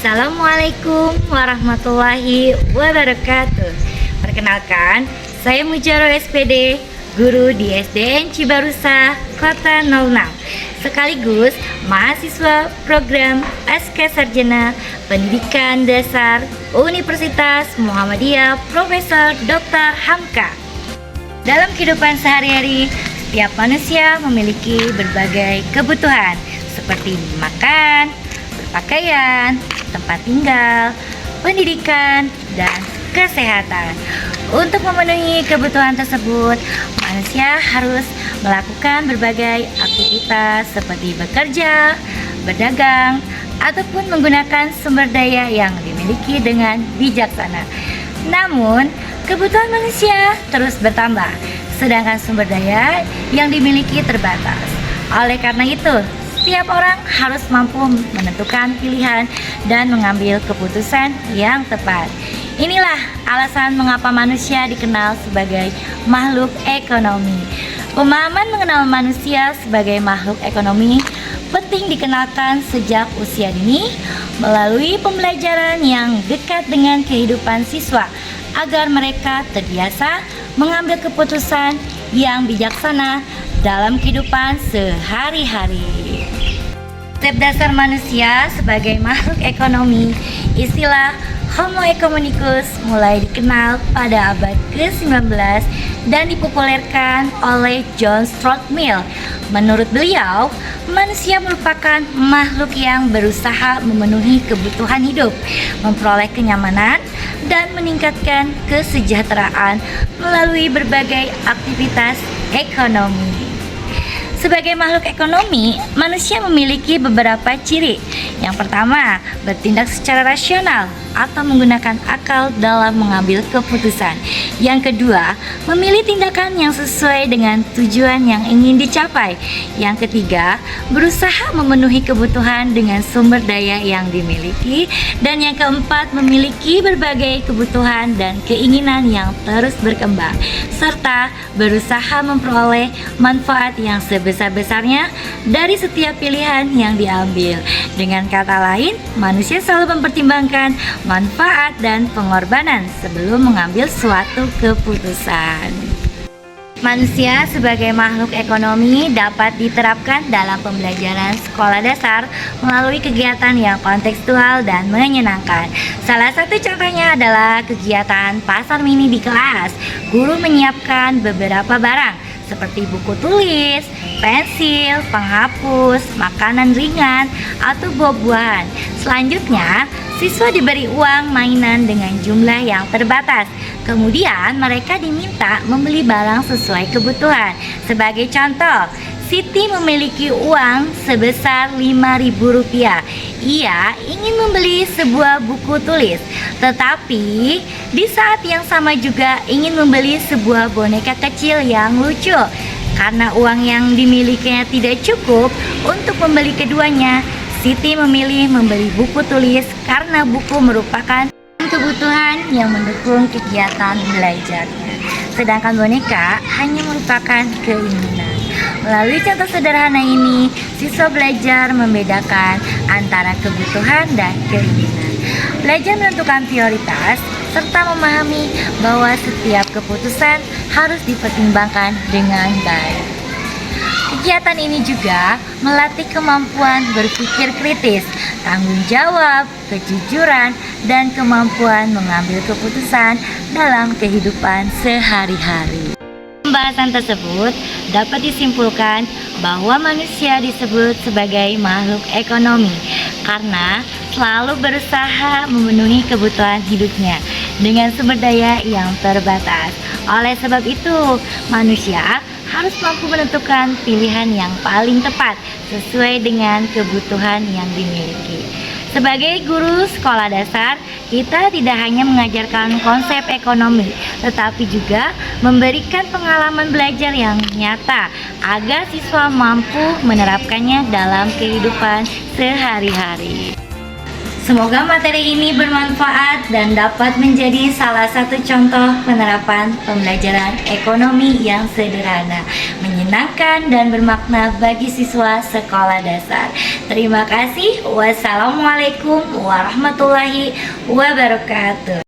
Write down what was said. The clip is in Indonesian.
Assalamualaikum warahmatullahi wabarakatuh. Perkenalkan, saya Mujaro SPD, guru di SDN Cibarusa, Kota 06, sekaligus mahasiswa program Pasca Sarjana Pendidikan Dasar Universitas Muhammadiyah Profesor Dr. Hamka. Dalam kehidupan sehari-hari, setiap manusia memiliki berbagai kebutuhan seperti makan, berpakaian, tempat tinggal, pendidikan, dan kesehatan. Untuk memenuhi kebutuhan tersebut, manusia harus melakukan berbagai aktivitas seperti bekerja, berdagang, ataupun menggunakan sumber daya yang dimiliki dengan bijaksana. Namun, kebutuhan manusia terus bertambah, sedangkan sumber daya yang dimiliki terbatas. Oleh karena itu, setiap orang harus mampu menentukan pilihan dan mengambil keputusan yang tepat. Inilah alasan mengapa manusia dikenal sebagai makhluk ekonomi. Pemahaman mengenal manusia sebagai makhluk ekonomi penting dikenalkan sejak usia dini melalui pembelajaran yang dekat dengan kehidupan siswa agar mereka terbiasa mengambil keputusan yang bijaksana dalam kehidupan sehari-hari. Konsep dasar manusia sebagai makhluk ekonomi, istilah Homo economicus mulai dikenal pada abad ke-19 dan dipopulerkan oleh John Stuart Mill. Menurut beliau, manusia merupakan makhluk yang berusaha memenuhi kebutuhan hidup, memperoleh kenyamanan, dan meningkatkan kesejahteraan melalui berbagai aktivitas ekonomi. Sebagai makhluk ekonomi, manusia memiliki beberapa ciri. Yang pertama, bertindak secara rasional atau menggunakan akal dalam mengambil keputusan. Yang kedua, memilih tindakan yang sesuai dengan tujuan yang ingin dicapai. Yang ketiga, berusaha memenuhi kebutuhan dengan sumber daya yang dimiliki. Dan yang keempat, memiliki berbagai kebutuhan dan keinginan yang terus berkembang, serta berusaha memperoleh manfaat yang sebesar-besarnya dari setiap pilihan yang diambil. Dengan kata lain, manusia selalu mempertimbangkan manfaat dan pengorbanan sebelum mengambil suatu keputusan. Manusia sebagai makhluk ekonomi dapat diterapkan dalam pembelajaran sekolah dasar melalui kegiatan yang kontekstual dan menyenangkan. Salah satu contohnya adalah kegiatan pasar mini di kelas. Guru menyiapkan beberapa barang seperti buku tulis, pensil, penghapus, makanan ringan, atau buah-buahan. Selanjutnya, siswa diberi uang mainan dengan jumlah yang terbatas. Kemudian mereka diminta membeli barang sesuai kebutuhan. Sebagai contoh, Siti memiliki uang sebesar Rp5.000. Ia ingin membeli sebuah buku tulis, tetapi di saat yang sama juga ingin membeli sebuah boneka kecil yang lucu. Karena uang yang dimilikinya tidak cukup untuk membeli keduanya, Siti memilih membeli buku tulis karena buku merupakan kebutuhan yang mendukung kegiatan belajarnya. Sedangkan boneka hanya merupakan keinginan. Melalui contoh sederhana ini, siswa belajar membedakan antara kebutuhan dan keinginan. Belajar menentukan prioritas serta memahami bahwa setiap keputusan harus dipertimbangkan dengan baik. Kegiatan ini juga melatih kemampuan berpikir kritis, tanggung jawab, kejujuran, dan kemampuan mengambil keputusan dalam kehidupan sehari-hari. Pembahasan tersebut dapat disimpulkan bahwa manusia disebut sebagai makhluk ekonomi karena selalu berusaha memenuhi kebutuhan hidupnya dengan sumber daya yang terbatas. Oleh sebab itu, manusia harus mampu menentukan pilihan yang paling tepat sesuai dengan kebutuhan yang dimiliki. Sebagai guru sekolah dasar, kita tidak hanya mengajarkan konsep ekonomi, tetapi juga memberikan pengalaman belajar yang nyata agar siswa mampu menerapkannya dalam kehidupan sehari-hari. Semoga materi ini bermanfaat dan dapat menjadi salah satu contoh penerapan pembelajaran ekonomi yang sederhana, menyenangkan dan bermakna bagi siswa sekolah dasar. Terima kasih. Wassalamualaikum warahmatullahi wabarakatuh.